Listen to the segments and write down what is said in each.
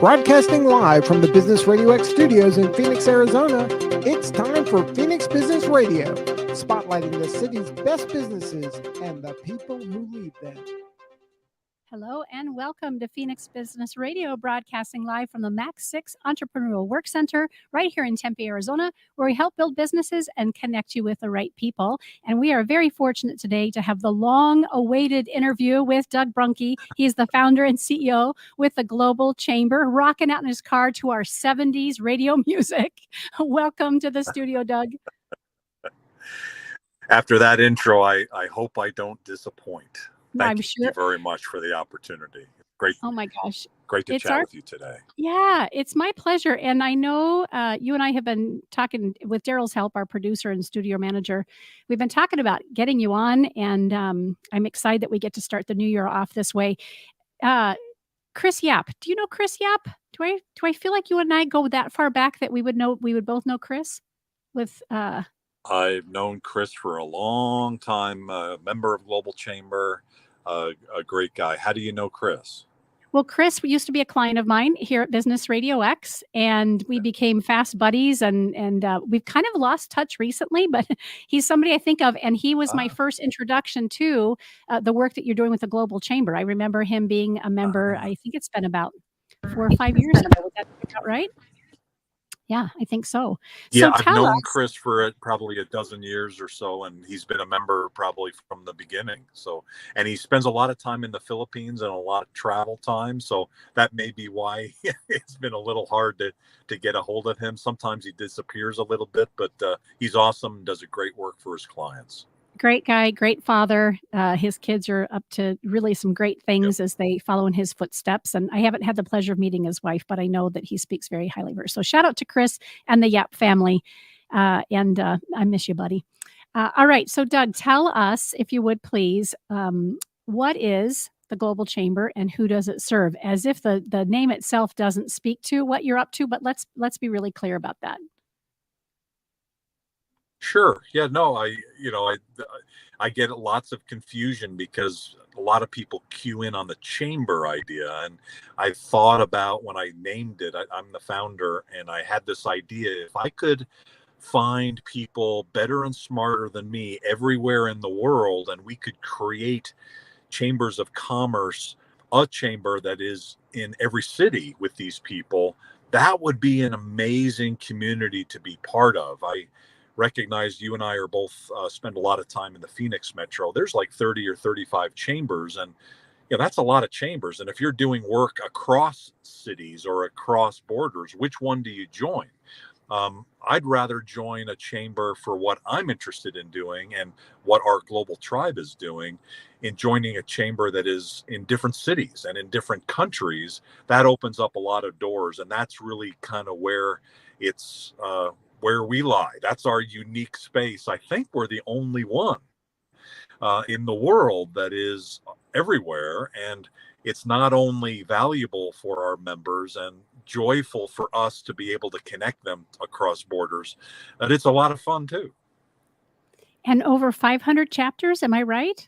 Broadcasting live from the Business RadioX studios in Phoenix, Arizona, it's time for Phoenix Business Radio, spotlighting the city's best businesses and the people who lead them. Hello and welcome to Phoenix Business Radio, broadcasting live from the Max 6 Entrepreneurial Work Center right here in Tempe, Arizona, where we help build businesses and connect you with the right people. And we are very fortunate today to have the long-awaited interview with Doug Brunke. He's the founder and CEO with the Global Chamber, rocking out in his car to our 70s radio music. Welcome to the studio, Doug. After that intro, I hope I don't disappoint. Thank sure. you very much for the opportunity. Great. Oh my gosh. Great to chat with you today. Yeah, it's my pleasure. And I know you and I have been talking with Daryl's help, our producer and studio manager. We've been talking about getting you on, and I'm excited that we get to start the new year off this way. Chris Yap. Do you know Chris Yap? Do I feel like you and I go that far back that we would both know Chris? I've known Chris for a long time, member of Global Chamber, a great guy. How do you know Chris? Well, Chris used to be a client of mine here at Business RadioX, and we became fast buddies, and we've kind of lost touch recently, but he's somebody I think of, and he was my first introduction to the work that you're doing with the Global Chamber. I remember him being a member, I think it's been about 4 or 5 years ago. Would that be about right? Yeah, I think so. Yeah, I've known Chris for probably a dozen years or so, and he's been a member probably from the beginning. So, and he spends a lot of time in the Philippines and a lot of travel time. So that may be why it's been a little hard to get a hold of him. Sometimes he disappears a little bit, but he's awesome, does a great work for his clients. Great guy, great father. His kids are up to really some great things as they follow in his footsteps. And I haven't had the pleasure of meeting his wife, but I know that he speaks very highly of her. So shout out to Chris and the Yap family. And I miss you, buddy. All right. So Doug, tell us, if you would please, what is the Global Chamber and who does it serve? As if the name itself doesn't speak to what you're up to, but let's be really clear about that. Sure. Yeah, no, I get lots of confusion because a lot of people cue in on the chamber idea. And I thought about when I named it, I'm the founder, and I had this idea, if I could find people better and smarter than me everywhere in the world, and we could create chambers of commerce, a chamber that is in every city with these people, that would be an amazing community to be part of. I recognize you and I are both spend a lot of time in the Phoenix metro. There's like 30 or 35 chambers, and that's a lot of chambers. And if you're doing work across cities or across borders, which one do you join? I'd rather join a chamber for what I'm interested in doing and what our global tribe is doing. In joining a chamber that is in different cities and in different countries, that opens up a lot of doors, and that's really kind of where it's where we lie. That's our unique space. I think we're the only one in the world that is everywhere. And it's not only valuable for our members and joyful for us to be able to connect them across borders, but it's a lot of fun too. And over 500 chapters, am I right?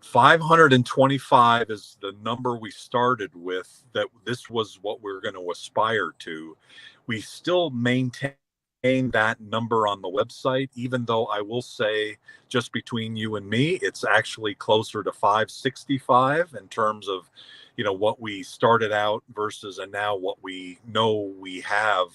525 is the number we started with, that this was what we're going to aspire to. We still maintain that number on the website, even though I will say, just between you and me, it's actually closer to 565 in terms of, what we started out versus and now what we know we have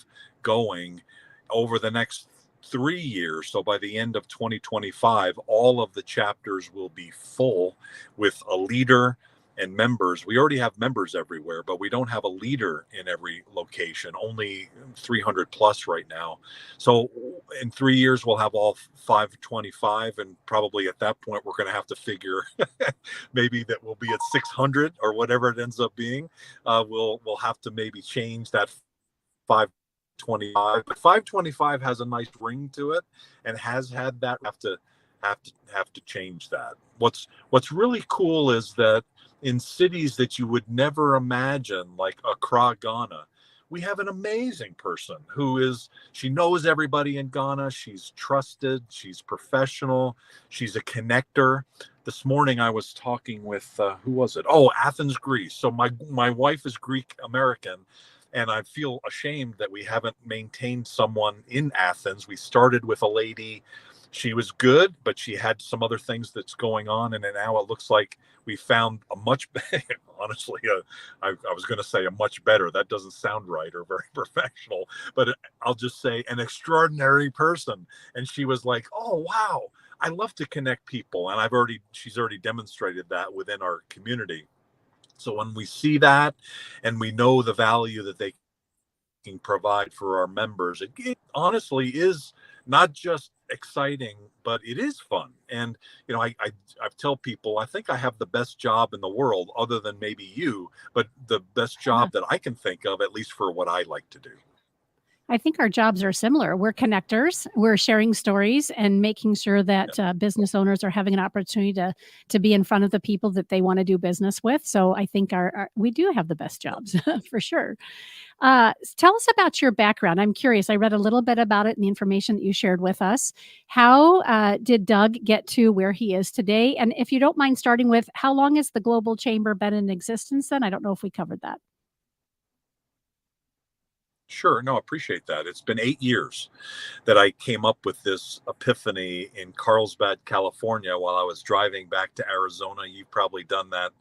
going over the next 3 years. So by the end of 2025, all of the chapters will be full with a leader and members. We already have members everywhere, but we don't have a leader in every location, only 300 plus right now. So in 3 years, we'll have all 525. And probably at that point, we're going to have to figure maybe that we'll be at 600 or whatever it ends up being. We'll have to maybe change that 525, but 525 has a nice ring to it and has had that. Have to change that. What's really cool is that in cities that you would never imagine, like Accra, Ghana, we have an amazing person she knows everybody in Ghana. She's trusted. She's professional. She's a connector. This morning I was talking with, who was it? Oh, Athens, Greece. So my wife is Greek American, and I feel ashamed that we haven't maintained someone in Athens. We started with a lady. She was good, but she had some other things that's going on. And now it looks like we found a much, honestly, I was going to say a much better. That doesn't sound right or very professional, but I'll just say an extraordinary person. And she was like, oh, wow, I love to connect people. And she's already demonstrated that within our community. So when we see that and we know the value that they can provide for our members, it honestly is not just exciting, but it is fun. And I tell people I think I have the best job in the world, other than maybe you, but the best job that I can think of, at least for what I like to do. I think our jobs are similar. We're connectors. We're sharing stories and making sure that business owners are having an opportunity to be in front of the people that they want to do business with. So I think we do have the best jobs for sure. Tell us about your background. I'm curious. I read a little bit about it in the information that you shared with us. How did Doug get to where he is today? And if you don't mind starting with, how long has the Global Chamber been in existence then? I don't know if we covered that. Sure. No, appreciate that. It's been 8 years that I came up with this epiphany in Carlsbad, California, while I was driving back to Arizona. You've probably done that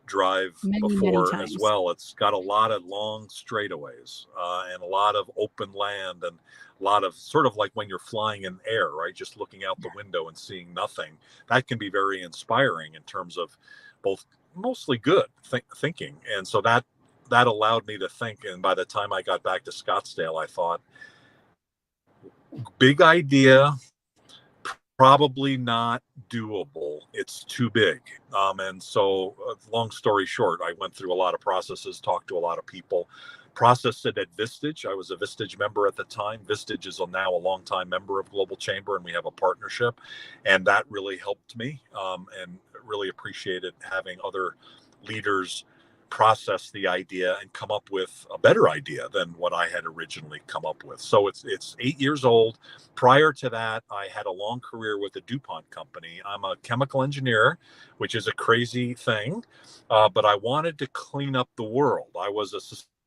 drive Many before times. as well. It's got a lot of long straightaways and a lot of open land, and a lot of sort of like when you're flying in air, right? Just looking out the window and seeing nothing. That can be very inspiring in terms of both mostly good thinking. And so that allowed me to think. And by the time I got back to Scottsdale, I thought, big idea, probably not doable. It's too big. And so long story short, I went through a lot of processes, talked to a lot of people, processed it at Vistage. I was a Vistage member at the time. Vistage is now a longtime member of Global Chamber, and we have a partnership. And that really helped me, and really appreciated having other leaders process the idea and come up with a better idea than what I had originally come up with. So it's 8 years old. Prior to that, I had a long career with the DuPont company. I'm a chemical engineer, which is a crazy thing, but I wanted to clean up the world. I was a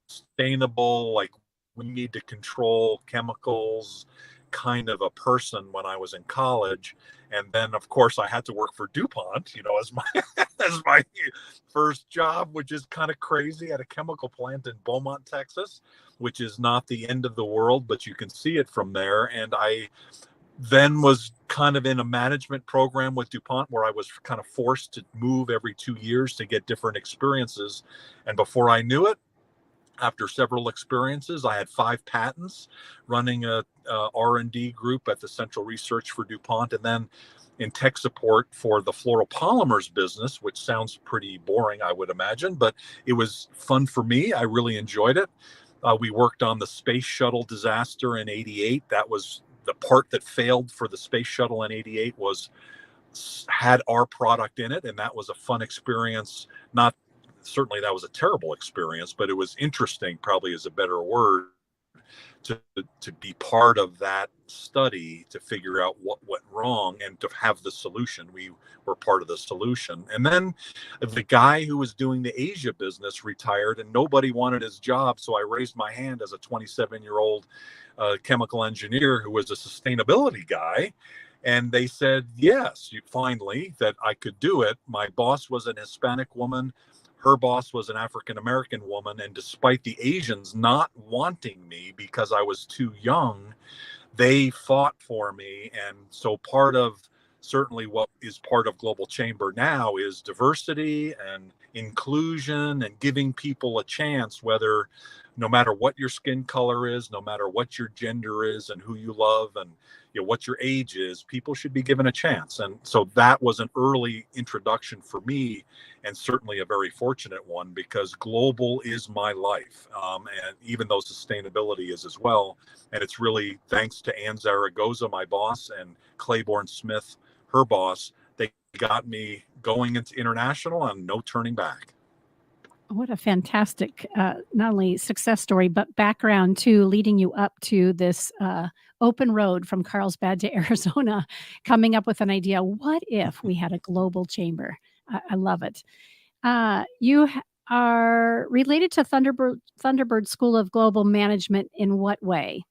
sustainable, like, we need to control chemicals kind of a person when I was in college. And then of course I had to work for DuPont, as my as my first job, which is kind of crazy, at a chemical plant in Beaumont, Texas, which is not the end of the world, but you can see it from there. And I then was kind of in a management program with DuPont where I was kind of forced to move every 2 years to get different experiences. And before I knew it, after several experiences, I had 5 patents, running a R&D group at the Central Research for DuPont, and then in tech support for the fluoropolymers business, which sounds pretty boring, I would imagine, but it was fun for me. I really enjoyed it. We worked on the space shuttle disaster in '88. That was the part that failed for the space shuttle in '88, had our product in it, and that was a fun experience. Not certainly that was a terrible experience, but it was interesting, probably is a better word, to be part of that study, to figure out what went wrong and to have the solution. We were part of the solution. And then the guy who was doing the Asia business retired, and nobody wanted his job. So I raised my hand as a 27-year-old chemical engineer who was a sustainability guy. And they said, yes, finally, that I could do it. My boss was an Hispanic woman. Her boss was an African-American woman. And despite the Asians not wanting me because I was too young, they fought for me. And so certainly what is part of Global Chamber now is diversity and inclusion and giving people a chance, no matter what your skin color is, no matter what your gender is and who you love and what your age is, people should be given a chance. And so that was an early introduction for me, and certainly a very fortunate one, because global is my life. And even though sustainability is as well. And it's really thanks to Ann Zaragoza, my boss, and Claiborne Smith, her boss. They got me going into international and no turning back. What a fantastic, not only success story, but background too, leading you up to this open road from Carlsbad to Arizona, coming up with an idea. What if we had a global chamber? I love it. Are related to Thunderbird School of Global Management in what way?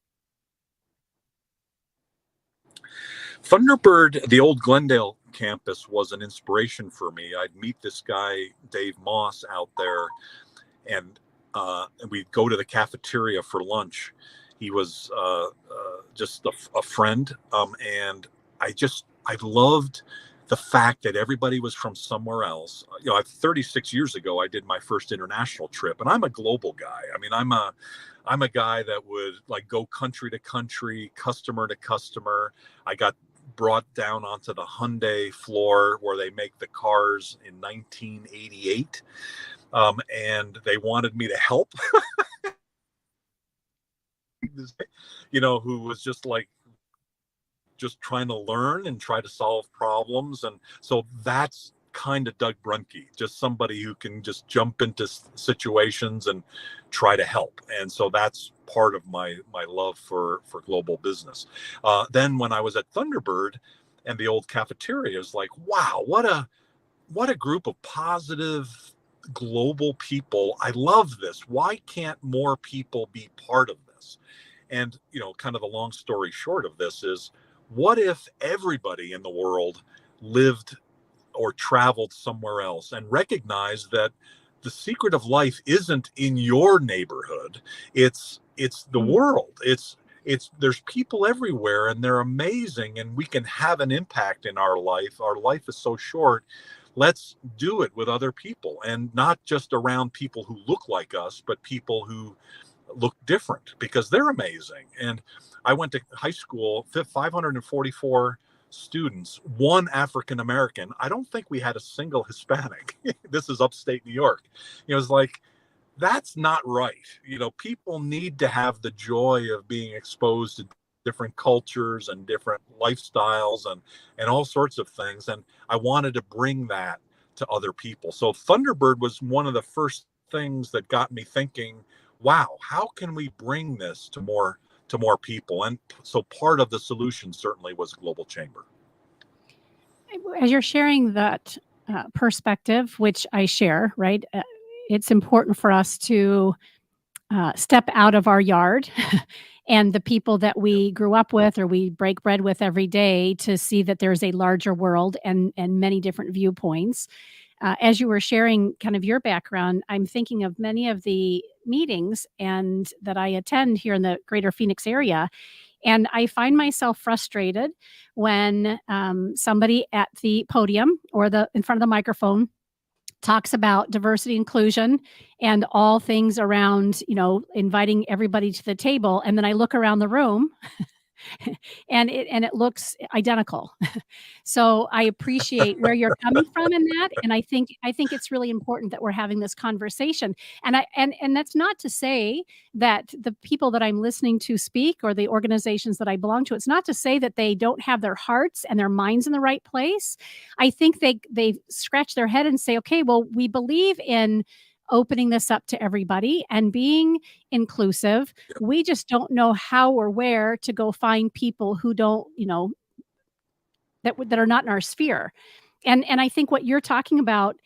Thunderbird, the old Glendale campus, was an inspiration for me. I'd meet this guy, Dave Moss, out there, and we'd go to the cafeteria for lunch. He was just a friend, and I loved the fact that everybody was from somewhere else. 36 years ago, I did my first international trip, and I'm a global guy. I mean, I'm a guy that would like go country to country, customer to customer. I got brought down onto the Hyundai floor where they make the cars in 1988. And they wanted me to help, who was just trying to learn and try to solve problems. And so that's kind of Doug Brunke, just somebody who can just jump into situations and try to help. And so that's part of my love for global business. Then when I was at Thunderbird and the old cafeteria, is like, wow, what a group of positive global people. I love this. Why can't more people be part of this? And, kind of the long story short of this is, what if everybody in the world lived or traveled somewhere else and recognized that the secret of life isn't in your neighborhood, it's the world. It's there's people everywhere, and they're amazing, and we can have an impact in our life. Our life is so short. Let's do it with other people, and not just around people who look like us, but people who look different, because they're amazing. And I went to high school, 544 students, one African American. I don't think we had a single Hispanic. This is upstate New York. It's like, that's not right. People need to have the joy of being exposed to different cultures and different lifestyles and all sorts of things. And I wanted to bring that to other people. So Thunderbird was one of the first things that got me thinking, wow, how can we bring this to more people? And so part of the solution certainly was Global Chamber. As you're sharing that perspective, which I share, right? It's important for us to step out of our yard and the people that we grew up with or we break bread with every day to see that there's a larger world and many different viewpoints. As you were sharing kind of your background, I'm thinking of many of the meetings and that I attend here in the greater Phoenix area. And I find myself frustrated when somebody at the podium or in front of the microphone talks about diversity inclusion and all things around, inviting everybody to the table. And then I look around the room and it looks identical. So I appreciate where you're coming from in that, and I think it's really important that we're having this conversation. And that's not to say that the people that I'm listening to speak or the organizations that I belong to, it's not to say that they don't have their hearts and their minds in the right place. I think they scratch their head and say, okay, well, we believe in opening this up to everybody and being inclusive. We just don't know how or where to go find people who don't, that are not in our sphere. And I think what you're talking about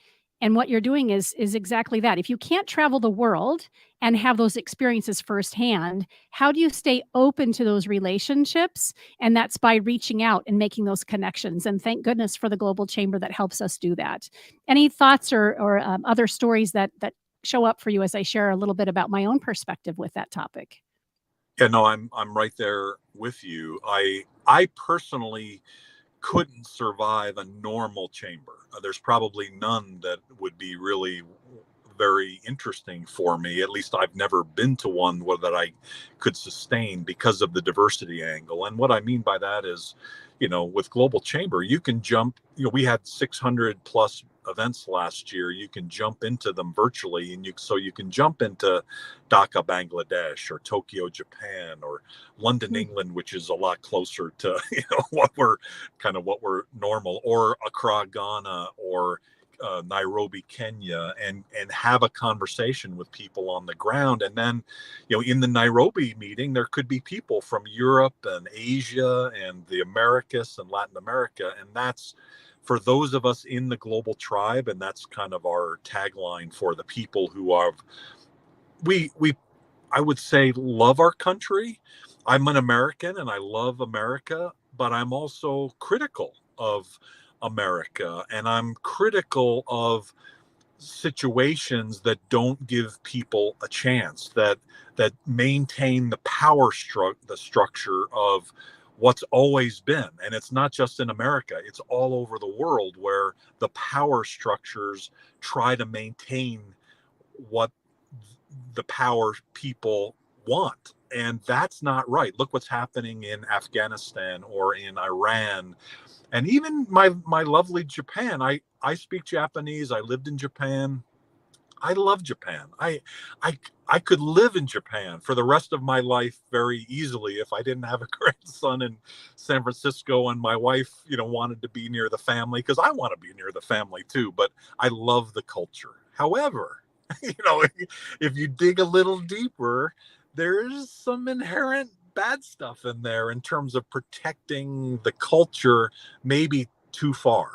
and what you're doing is exactly that. If you can't travel the world and have those experiences firsthand, how do you stay open to those relationships? And that's by reaching out and making those connections. And thank goodness for the Global Chamber that helps us do that. Any thoughts or other stories that show up for you as I share a little bit about my own perspective with that topic? Yeah, no, I'm right there with you. I personally couldn't survive a normal chamber. There's probably none that would be really very interesting for me. At least I've never been to one that I could sustain because of the diversity angle. And what I mean by that is, with Global Chamber, you can jump, we had 600 plus events last year. You can jump into them virtually, and you can jump into Dhaka, Bangladesh, or Tokyo, Japan, or London, England, which is a lot closer to what we're normal, or Accra, Ghana, or Nairobi, Kenya, and have a conversation with people on the ground. And then, in the Nairobi meeting, there could be people from Europe and Asia and the Americas and Latin America. And that's for those of us in the global tribe. And that's kind of our tagline for the people who are, I would say, love our country. I'm an American and I love America, but I'm also critical of America, and I'm critical of situations that don't give people a chance, that maintain the the structure of what's always been. And it's not just in America, it's all over the world where the power structures try to maintain what the power people want. And that's not right. Look what's happening in Afghanistan or in Iran, and even my lovely Japan. I speak Japanese. I lived in Japan. I love Japan. I could live in Japan for the rest of my life very easily if I didn't have a grandson in San Francisco and my wife, wanted to be near the family, because I want to be near the family too. But I love the culture. However, if you dig a little deeper, there's some inherent bad stuff in there in terms of protecting the culture, maybe too far,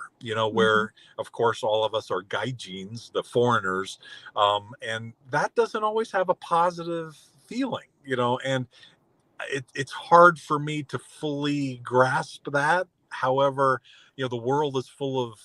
where, of course, all of us are gaijins, the foreigners, and that doesn't always have a positive feeling, and it's hard for me to fully grasp that. However, the world is full of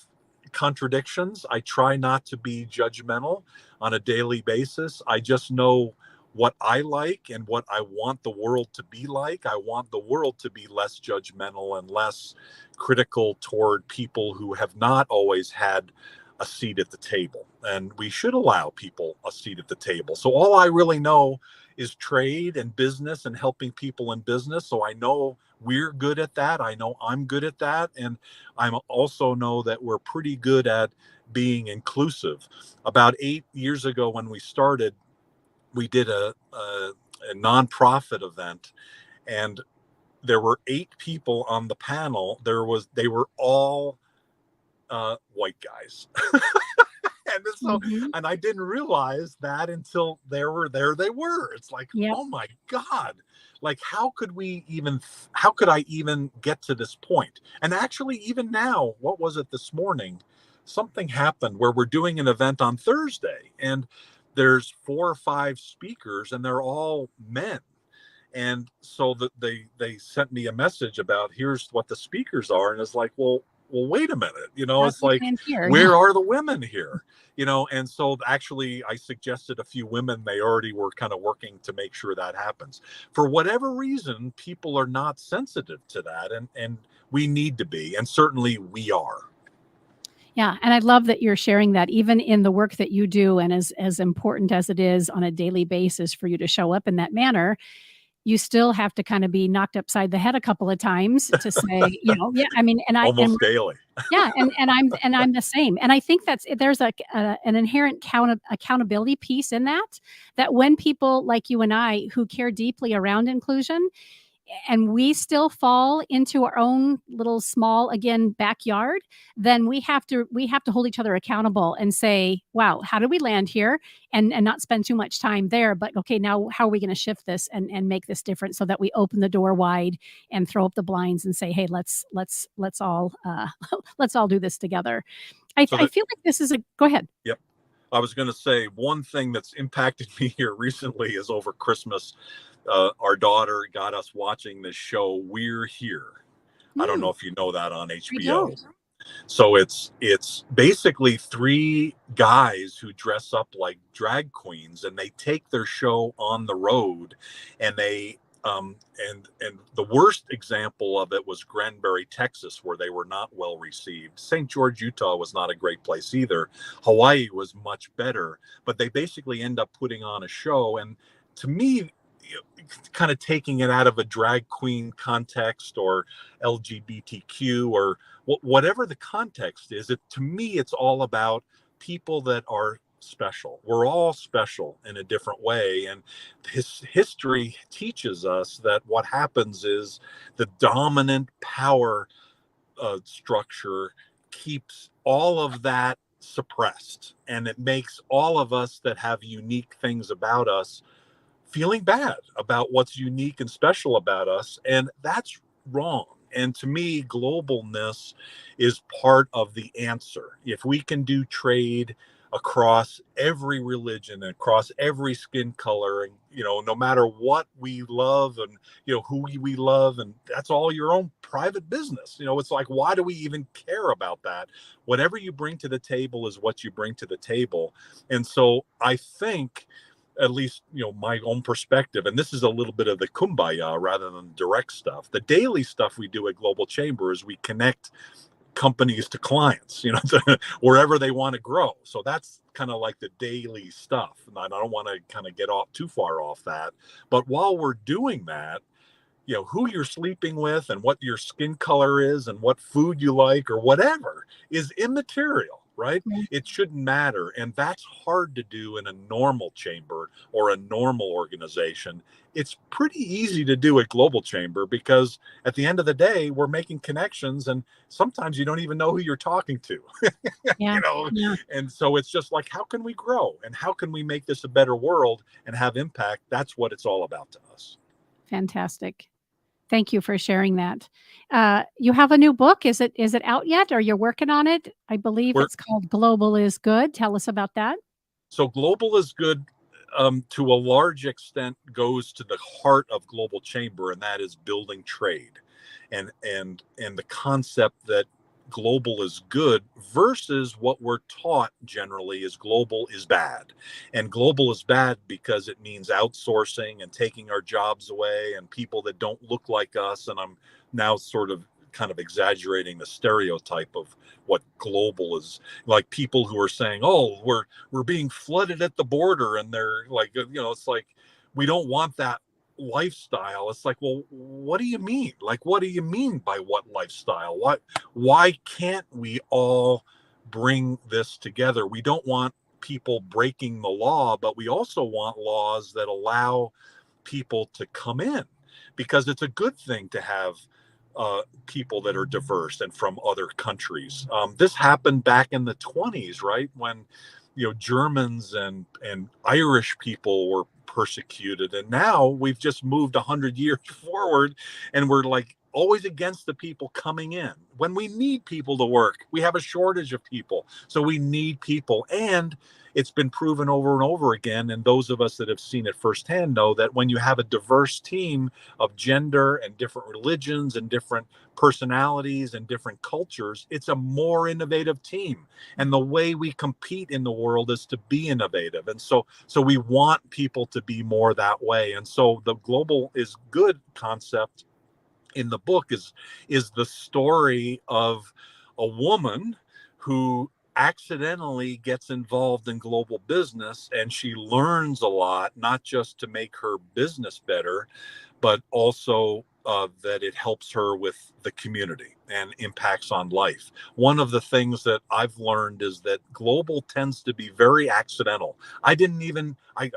contradictions. I try not to be judgmental on a daily basis. I just know what I like and what I want the world to be like. I want the world to be less judgmental and less critical toward people who have not always had a seat at the table. And we should allow people a seat at the table. So all I really know is trade and business and helping people in business. So I know we're good at that. I know I'm good at that. And I also know that we're pretty good at being inclusive. About 8 years ago when we started, we did a nonprofit event, and there were 8 people on the panel. They were all white guys. And I didn't realize that until there they were. It's like, Yep. Oh my God, like how could I even get to this point? And actually, even now, what was it this morning? Something happened where we're doing an event on Thursday, and there's 4 or 5 speakers, and they're all men. And so they sent me a message about, here's what the speakers are, and it's like, well, wait a minute, it's like, where are the women here? And so actually I suggested a few women. They already were kind of working to make sure that happens. For whatever reason, people are not sensitive to that, and we need to be, and certainly we are. Yeah, and I love that you're sharing that, even in the work that you do, and as important as it is on a daily basis for you to show up in that manner, you still have to kind of be knocked upside the head a couple of times to say, yeah, I mean, Almost daily. Yeah, and I'm the same. And I think there's an inherent accountability piece in that when people like you and I who care deeply around inclusion, and we still fall into our own little small, again, backyard, then we have to hold each other accountable and say, wow, how did we land here? And not spend too much time there, but okay, now how are we going to shift this and make this different so that we open the door wide and throw up the blinds and say, hey, let's all let's all do this together. I feel like this is go ahead. Yep. I was going to say, one thing that's impacted me here recently is over Christmas, our daughter got us watching this show, We're Here. I don't know if you know that on HBO. So it's basically 3 guys who dress up like drag queens, and they take their show on the road, and they and the worst example of it was Granbury, Texas, where they were not well received. St. George, Utah was not a great place either. Hawaii was much better, but they basically end up putting on a show. And to me, kind of taking it out of a drag queen context or LGBTQ or whatever the context is, to me, it's all about people that are special. We're all special in a different way. And history teaches us that what happens is the dominant power structure keeps all of that suppressed, and it makes all of us that have unique things about us feeling bad about what's unique and special about us, and that's wrong. And to me, globalness is part of the answer. If we can do trade across every religion, across every skin color, and no matter what we love, and who we love, and that's all your own private business. It's like, why do we even care about that? Whatever you bring to the table is what you bring to the table. And so I think, at least my own perspective, and this is a little bit of the kumbaya rather than direct stuff. The daily stuff we do at Global Chamber is we connect companies to clients, to wherever they want to grow. So that's kind of like the daily stuff. And I don't want to kind of get off too far off that. But while we're doing that, who you're sleeping with and what your skin color is and what food you like or whatever is immaterial, right? Yeah. It shouldn't matter. And that's hard to do in a normal chamber or a normal organization. It's pretty easy to do at Global Chamber, because at the end of the day, we're making connections, and sometimes you don't even know who you're talking to. Yeah. Yeah. And so it's just like, how can we grow and how can we make this a better world and have impact? That's what it's all about to us. Fantastic. Thank you for sharing that. You have a new book. Is it out yet, or you're working on it? I believe it's called Global is Good. Tell us about that. So Global is Good, to a large extent, goes to the heart of Global Chamber, and that is building trade, and the concept that global is good versus what we're taught generally is global is bad. And global is bad because it means outsourcing and taking our jobs away and people that don't look like us. And I'm now sort of kind of exaggerating the stereotype of what global is. Like people who are saying, oh, we're being flooded at the border, and they're like, it's like, we don't want that lifestyle. It's like, well, what do you mean? Like, what do you mean by what lifestyle? Why can't we all bring this together? We don't want people breaking the law, but we also want laws that allow people to come in, because it's a good thing to have people that are diverse and from other countries. This happened back in the 1920s, right? When Germans and Irish people were persecuted, and now we've just moved 100 years forward, and we're like always against the people coming in when we need people to work. We have a shortage of people, so we need people. And it's been proven over and over again, and those of us that have seen it firsthand know that when you have a diverse team of gender and different religions and different personalities and different cultures, it's a more innovative team. And the way we compete in the world is to be innovative. And so we want people to be more that way. And so the global is good concept in the book is the story of a woman who accidentally gets involved in global business, and she learns a lot, not just to make her business better, but also that it helps her with the community and impacts on life. One of the things that I've learned is that global tends to be very accidental. I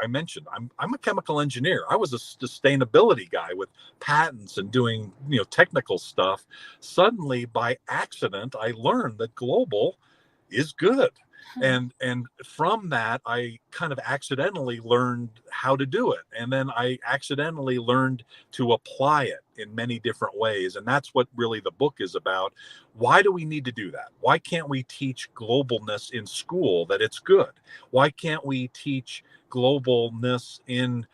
mentioned I'm a chemical engineer. I was a sustainability guy with patents and doing technical stuff. Suddenly, by accident, I learned that global is good. And from that, I kind of accidentally learned how to do it. And then I accidentally learned to apply it in many different ways. And that's what really the book is about. Why do we need to do that? Why can't we teach globalness in school, that it's good? Why can't we teach globalness in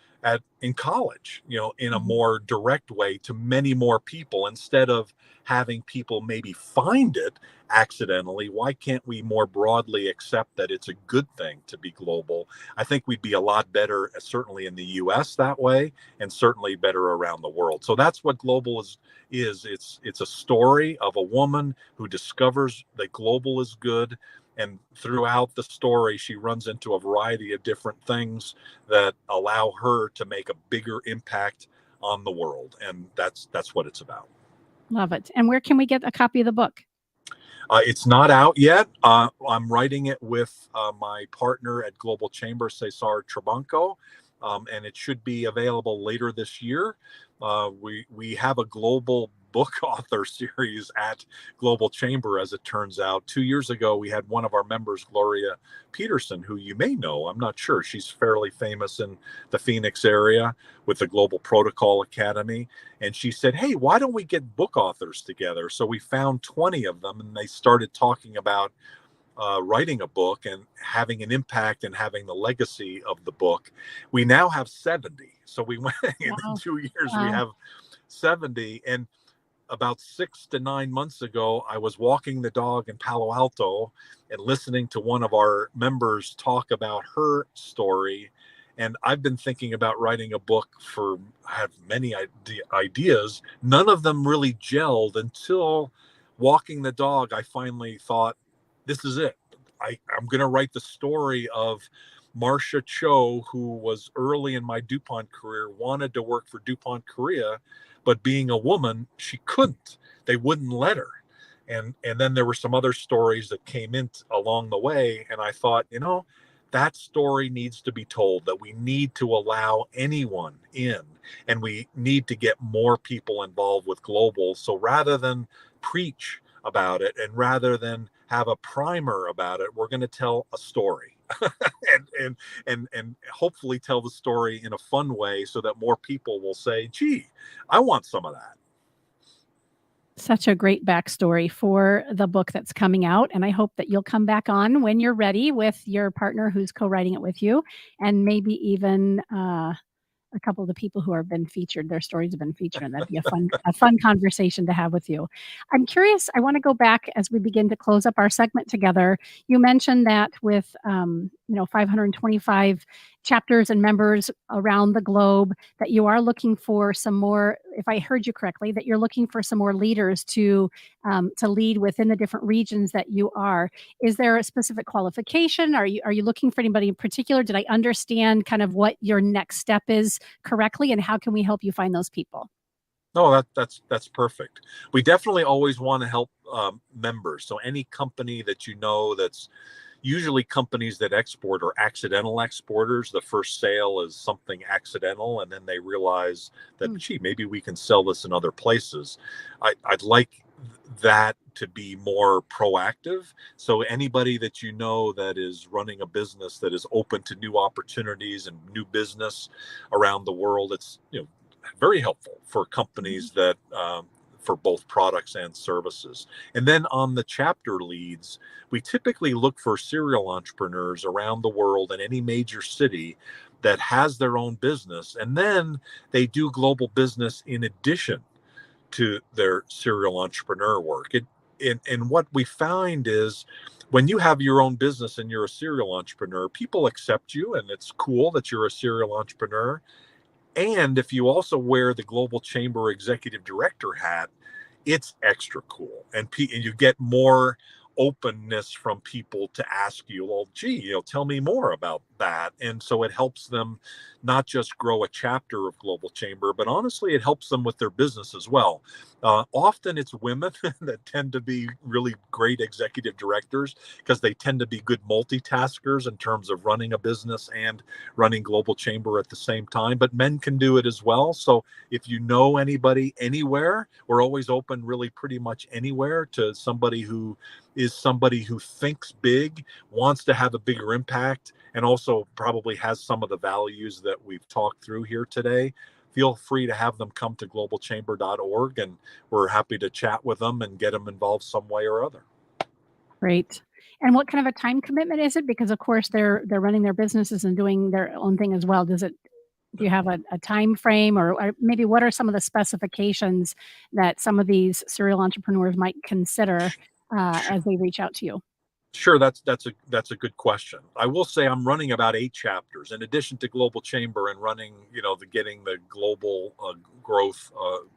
college, in a more direct way to many more people, instead of having people maybe find it accidentally? Why can't we more broadly accept that it's a good thing to be global? I think we'd be a lot better, certainly in the US that way, and certainly better around the world. So that's what global is. It's a story of a woman who discovers that global is good. And throughout the story, she runs into a variety of different things that allow her to make a bigger impact on the world. And that's what it's about. Love it. And where can we get a copy of the book? It's not out yet. I'm writing it with my partner at Global Chamber, Cesar Trabanco, and it should be available later this year. We have a global book author series at Global Chamber, as it turns out. 2 years ago, we had one of our members, Gloria Peterson, who you may know. I'm not sure. She's fairly famous in the Phoenix area with the Global Protocol Academy. And she said, hey, why don't we get book authors together? So we found 20 of them, and they started talking about writing a book and having an impact and having the legacy of the book. We now have 70. So we went in Wow. 2 years, Wow. we have 70. And about 6 to 9 months ago, I was walking the dog in Palo Alto and listening to one of our members talk about her story. And I've been thinking about writing a book I have many ideas. None of them really gelled until walking the dog. I finally thought, this is it. I'm going to write the story of Marcia Cho, who was early in my DuPont career, wanted to work for DuPont Korea, but being a woman, she couldn't. They wouldn't let her. And then there were some other stories that came in along the way. And I thought, that story needs to be told, that we need to allow anyone in, and we need to get more people involved with global. So rather than preach about it and rather than have a primer about it, we're going to tell a story and hopefully tell the story in a fun way so that more people will say, gee, I want some of that. Such a great backstory for the book that's coming out. And I hope that you'll come back on when you're ready with your partner who's co-writing it with you, and maybe even a couple of the people who have been featured, their stories have been featured, and that'd be a fun conversation to have with you. I'm curious, I want to go back as we begin to close up our segment together. You mentioned that with 525 chapters and members around the globe, that you are looking for some more, if I heard you correctly, that you're looking for some more leaders to lead within the different regions that you are. Is there a specific qualification? Are you looking for anybody in particular? Did I understand kind of what your next step is correctly, and how can we help you find those people? No, that's perfect. We definitely always want to help members. So any company that that's usually companies that export or accidental exporters. The first sale is something accidental, and then they realize that, gee, maybe we can sell this in other places. I'd like that to be more proactive. So anybody that that is running a business that is open to new opportunities and new business around the world, it's very helpful for companies that for both products and services. And then on the chapter leads, we typically look for serial entrepreneurs around the world in any major city that has their own business, and then they do global business in addition to their serial entrepreneur work. And what we find is, when you have your own business and you're a serial entrepreneur, people accept you, and it's cool that you're a serial entrepreneur. And if you also wear the Global Chamber Executive Director hat, it's extra cool. And you get more openness from people to ask you, well, gee, tell me more about that. And so it helps them not just grow a chapter of Global Chamber, but honestly, it helps them with their business as well. Often it's women that tend to be really great executive directors because they tend to be good multitaskers in terms of running a business and running Global Chamber at the same time. But men can do it as well. So if you know anybody anywhere, we're always open really pretty much anywhere to somebody who thinks big, wants to have a bigger impact, and also probably has some of the values that we've talked through here today. Feel free to have them come to globalchamber.org, and we're happy to chat with them and get them involved some way or other. Great. And what kind of a time commitment is it? Because of course they're running their businesses and doing their own thing as well. Do you have a time frame, or maybe what are some of the specifications that some of these serial entrepreneurs might consider as they reach out to you? Sure, that's a good question. I will say I'm running about 8 chapters in addition to Global Chamber, and running, getting the global growth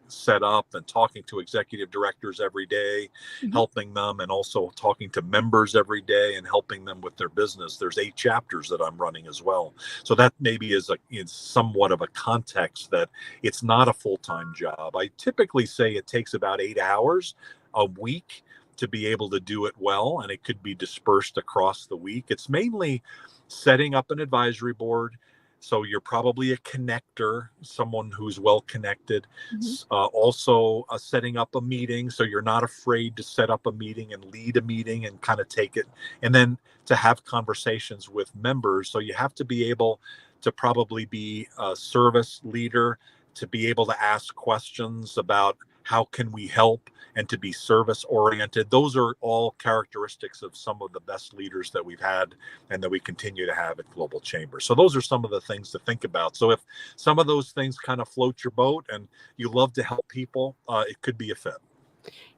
set up and talking to executive directors every day, helping them, and also talking to members every day and helping them with their business. There's 8 chapters that I'm running as well. So that maybe is somewhat of a context that it's not a full-time job. I typically say it takes about 8 hours a week to be able to do it well, and it could be dispersed across the week. It's mainly setting up an advisory board, So you're probably a connector, someone who's well connected. Mhm. Also, setting up a meeting, so you're not afraid to set up a meeting and lead a meeting and kind of take it, and then to have conversations with members. So you have to be able to probably be a service leader, to be able to ask questions about how can we help, and to be service oriented. Those are all characteristics of some of the best leaders that we've had and that we continue to have at Global Chamber. So those are some of the things to think about. So if some of those things kind of float your boat and you love to help people, it could be a fit.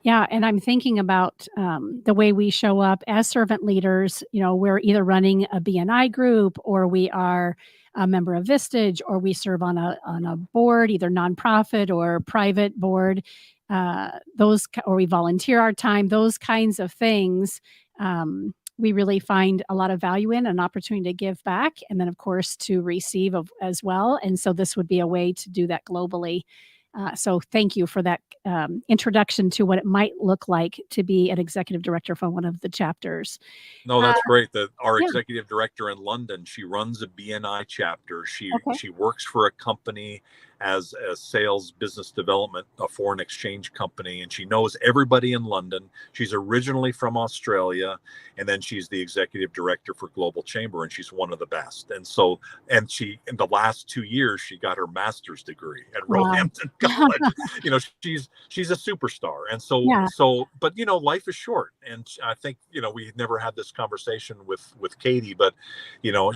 Yeah, and I'm thinking about the way we show up as servant leaders. We're either running a BNI group, or we are a member of Vistage, or we serve on a board, either nonprofit or private board. Or we volunteer our time. Those kinds of things. We really find a lot of value in, an opportunity to give back, and then of course to receive as well. And so this would be a way to do that globally. So thank you for that introduction to what it might look like to be an executive director for one of the chapters. No, that's great. Our yeah. executive director in London, she runs a BNI chapter. Okay. She works for a company as a sales business development, a foreign exchange company, and she knows everybody in London. She's originally from Australia, and then she's the executive director for Global Chamber, and she's one of the best. And so, and she, in the last 2 years, she got her master's degree at Wow. Roehampton College. She's a superstar. And so, Yeah. but life is short. And I think, we never had this conversation with Katie, but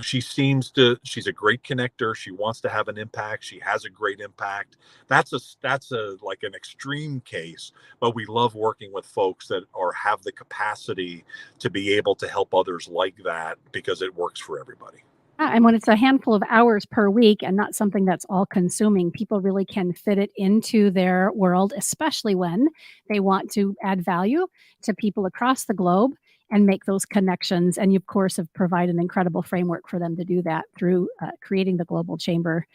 she's a great connector. She wants to have an impact. She has a great impact. That's like an extreme case, but we love working with folks that have the capacity to be able to help others like that, because it works for everybody. And when it's a handful of hours per week and not something that's all consuming, people really can fit it into their world, especially when they want to add value to people across the globe and make those connections. And you, of course, have provided an incredible framework for them to do that through creating the Global Chamber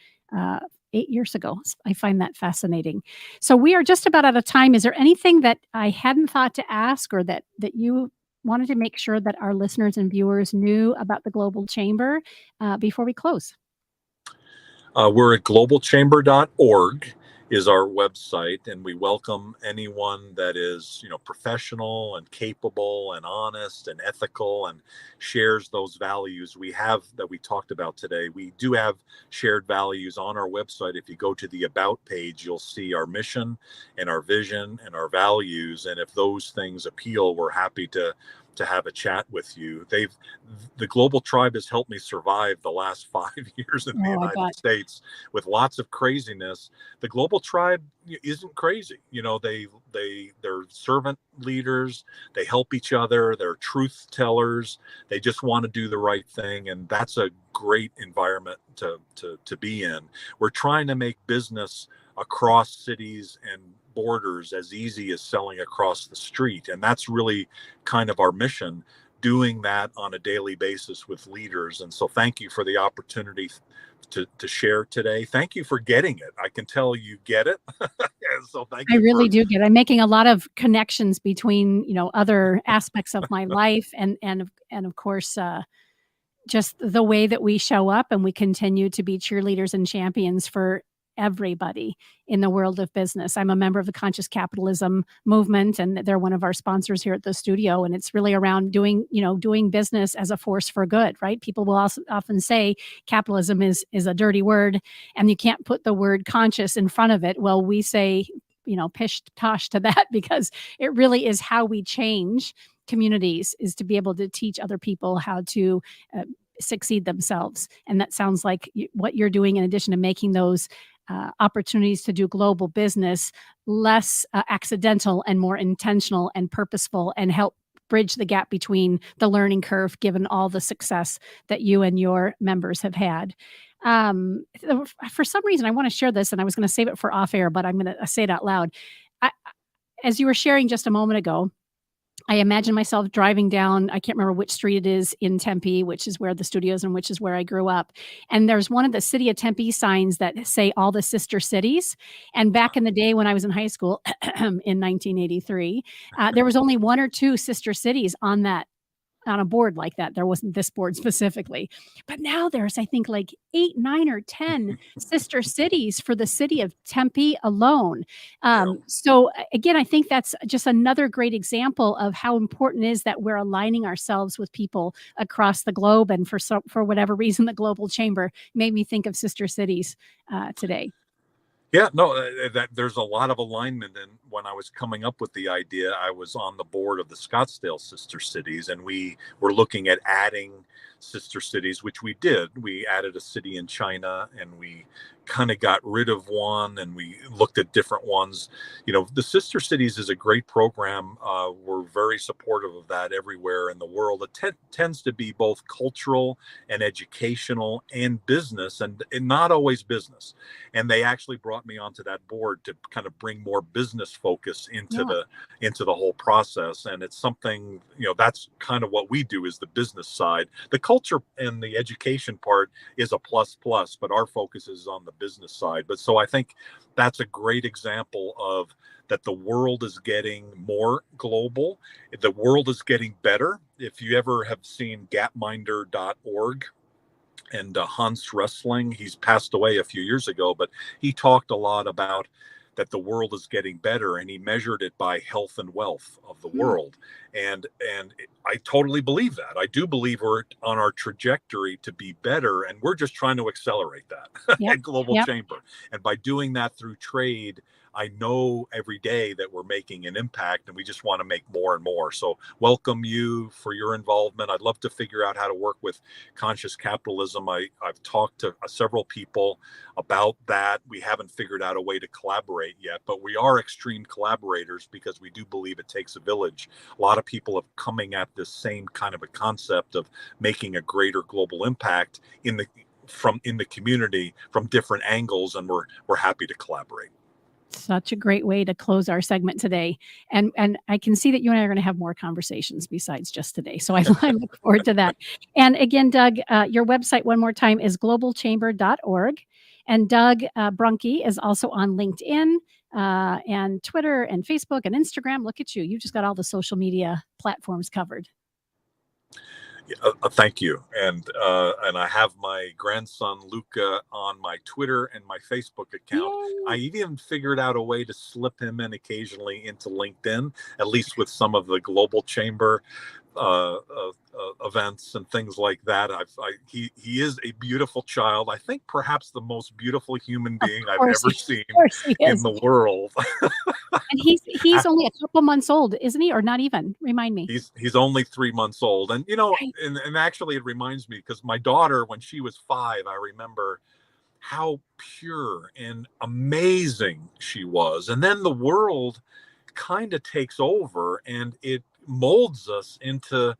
8 years ago. I find that fascinating. So we are just about out of time. Is there anything that I hadn't thought to ask, or that you wanted to make sure that our listeners and viewers knew about the Global Chamber before we close? We're at globalchamber.org is our website, and we welcome anyone that is, professional and capable and honest and ethical and shares those values we have that we talked about today. We do have shared values on our website. If you go to the About page, you'll see our mission and our vision and our values. And if those things appeal, we're happy to have a chat with you. The Global Tribe has helped me survive the last 5 years in the United States with lots of craziness. The Global Tribe isn't crazy. They're servant leaders. They help each other. They're truth tellers. They just want to do the right thing. And that's a great environment to be in. We're trying to make business across cities and borders as easy as selling across the street. And that's really kind of our mission, doing that on a daily basis with leaders. And so thank you for the opportunity to share today. Thank you for getting it. I can tell you get it. So thank you. I really do get it. I'm making a lot of connections between, other aspects of my life and of course, just the way that we show up, and we continue to be cheerleaders and champions for everybody in the world of business. I'm a member of the Conscious Capitalism movement, and they're one of our sponsors here at the studio. And it's really around doing business as a force for good, right? People will also often say capitalism is a dirty word, and you can't put the word conscious in front of it. Well, we say, pish tosh to that, because it really is how we change communities, is to be able to teach other people how to succeed themselves. And that sounds like what you're doing, in addition to making those opportunities to do global business less accidental and more intentional and purposeful, and help bridge the gap between the learning curve, given all the success that you and your members have had. For some reason, I want to share this, and I was going to save it for off air, but I'm going to say it out loud. As you were sharing just a moment ago, I imagine myself driving down, I can't remember which street it is in Tempe, which is where the studio is and which is where I grew up. And there's one of the City of Tempe signs that say all the sister cities. And back in the day when I was in high school in 1983, there was only one or two sister cities on that on a board like that. There wasn't this board specifically, but now there's, I think, like 8, 9, or 10 sister cities for the city of Tempe alone. Yeah. So again, I think that's just another great example of how important it is that we're aligning ourselves with people across the globe. And for whatever reason, the Global Chamber made me think of sister cities today. Yeah, no, that there's a lot of alignment. And when I was coming up with the idea, I was on the board of the Scottsdale Sister Cities, and we were looking at adding sister cities, which we did. We added a city in China, and we kind of got rid of one, and we looked at different ones. The Sister Cities is a great program. We're very supportive of that everywhere in the world. It tends to be both cultural and educational and business, and not always business. And they actually brought me onto that board to kind of bring more business focus into the whole process. And it's something, that's kind of what we do, is the business side. The culture and the education part is a plus, but our focus is on the business side. But so I think that's a great example of that the world is getting more global. The world is getting better. If you ever have seen gapminder.org, and Hans Wrestling, he's passed away a few years ago, but he talked a lot about that the world is getting better, and he measured it by health and wealth of the world. And I totally believe that. I do believe we're on our trajectory to be better, and we're just trying to accelerate that at Global Chamber. And by doing that through trade, I know every day that we're making an impact, and we just want to make more and more. So welcome you for your involvement. I'd love to figure out how to work with conscious capitalism. I've talked to several people about that. We haven't figured out a way to collaborate yet, but we are extreme collaborators because we do believe it takes a village. A lot of people are coming at this same kind of a concept of making a greater global impact in the community from different angles, and we're happy to collaborate. Such a great way to close our segment today. And I can see that you and I are going to have more conversations besides just today. So I look forward to that. And again, Doug, your website one more time is globalchamber.org. And Doug Brunke is also on LinkedIn and Twitter and Facebook and Instagram. Look at you. You just got all the social media platforms covered. Thank you. And I have my grandson Luca on my Twitter and my Facebook account. Yay. I even figured out a way to slip him in occasionally into LinkedIn, at least with some of the Global Chamber events and things like that. He is a beautiful child. I think perhaps the most beautiful human being I've ever seen in the world. And he's only a couple months old, isn't he? Or not even? Remind me. He's only 3 months old. And right. and actually it reminds me, because my daughter, when she was 5, I remember how pure and amazing she was. And then the world kind of takes over, and it molds us into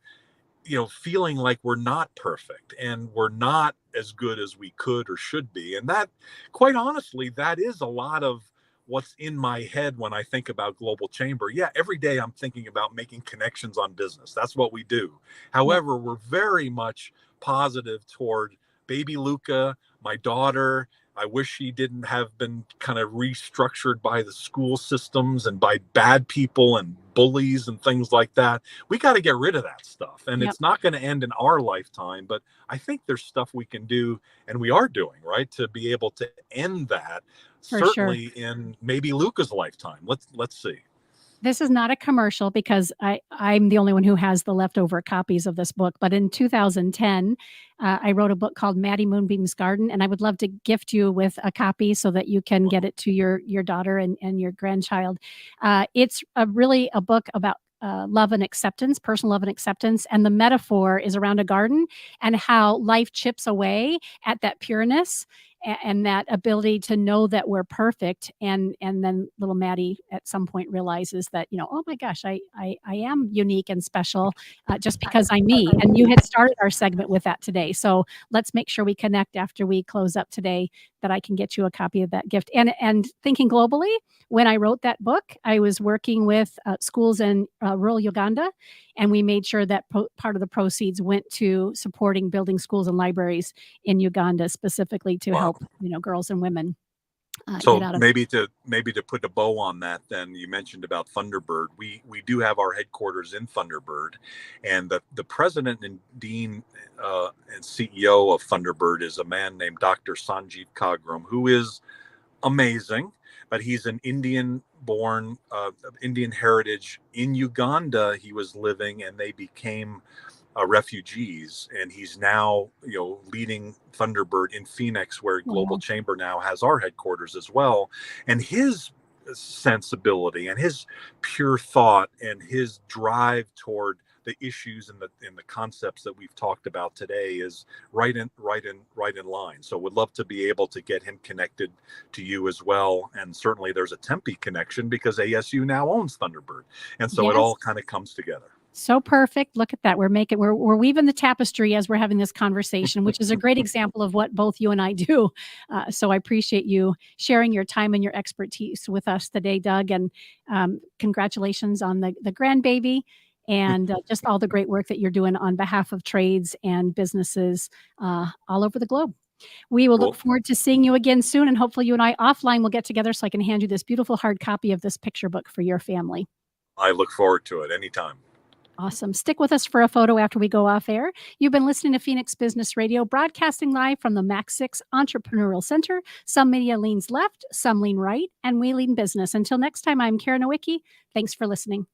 feeling like we're not perfect and we're not as good as we could or should be. And that, quite honestly, that is a lot of what's in my head when I think about Global Chamber. Yeah, every day I'm thinking about making connections on business. That's what we do. However, we're very much positive toward baby Luca, my daughter. I wish she didn't have been kind of restructured by the school systems and by bad people and bullies and things like that. We got to get rid of that stuff. And it's not going to end in our lifetime, but I think there's stuff we can do, and we are doing, right, to be able to end that. For certainly in maybe Luca's lifetime. Let's see. This is not a commercial, because I'm the only one who has the leftover copies of this book. But in 2010, I wrote a book called Maddie Moonbeam's Garden, and I would love to gift you with a copy so that you can get it to your daughter and your grandchild. It's really a book about love and acceptance, personal love and acceptance. And the metaphor is around a garden and how life chips away at that pureness and that ability to know that we're perfect. And then little Maddie at some point realizes that, oh my gosh, I am unique and special just because I'm me. And you had started our segment with that today. So let's make sure we connect after we close up today, that I can get you a copy of that gift. And thinking globally, when I wrote that book, I was working with schools in rural Uganda, and we made sure that part of the proceeds went to supporting building schools and libraries in Uganda, specifically to help girls and women So get out of. maybe to put a bow on that, then you mentioned about Thunderbird. We do have our headquarters in Thunderbird, and the president and dean and CEO of Thunderbird is a man named Dr. Sanjeev Kagram, who is amazing, but he's an Indian born, Indian heritage. In Uganda he was living, and they became refugees, and he's now leading Thunderbird in Phoenix, where Global Wow. Chamber now has our headquarters as well. And his sensibility and his pure thought and his drive toward the issues and the concepts that we've talked about today is right in line. So would love to be able to get him connected to you as well. And certainly there's a Tempe connection because ASU now owns Thunderbird, and so it Yes. all kind of comes together. So perfect. Look at that. We're weaving the tapestry as we're having this conversation, which is a great example of what both you and I do. So I appreciate you sharing your time and your expertise with us today, Doug. And congratulations on the grandbaby and just all the great work that you're doing on behalf of trades and businesses all over the globe. We will look forward to seeing you again soon. And hopefully you and I offline will get together so I can hand you this beautiful hard copy of this picture book for your family. I look forward to it anytime. Awesome. Stick with us for a photo after we go off air. You've been listening to Phoenix Business Radio, broadcasting live from the Mac 6 Entrepreneurial Center. Some media leans left, some lean right, and we lean business. Until next time, I'm Karen Nowicki. Thanks for listening.